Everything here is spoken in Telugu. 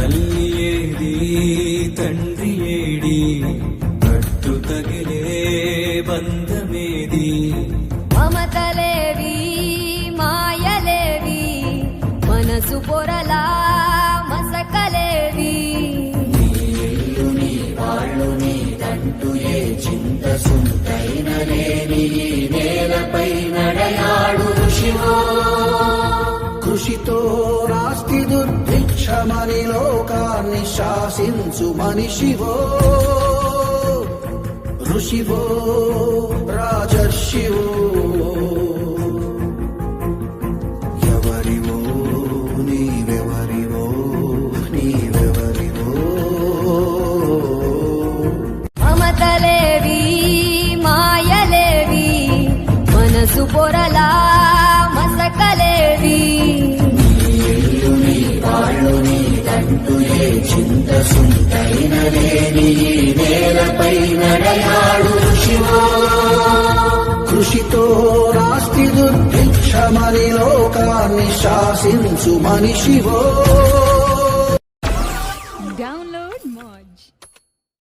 తల్లి ఏది తండ్రి ఏడి కట్టు తగిలే బంధమేది మమతలేవి మాయలేవి మనసు పొరలా మసకలేవి నీ ఇల్లు నీ వాళ్ళు నీదంటూ ఏ చింత సుంతైన లేని ఈ నేలపై నడయాడు ఋషివో కృషితో నాస్తి దుర్భిక్షమని లోకాన్ని శాసించు మనిషివో ఋషివో రాజర్షివో ఎవరివో నీవెవరివో నీవెవరివో మమతలేవి మాయలేవి మనసు పొరలా మసకలేవి ఇల్లు నీ వాళ్ళు నీదంటూ ఏ చింత సుంతైన లేని ఈ నేలపై నడయాడు ఋషివో కృషితో నాస్తి దుర్భిక్షమని లోకాన్ని శాసించు మనిషివో Download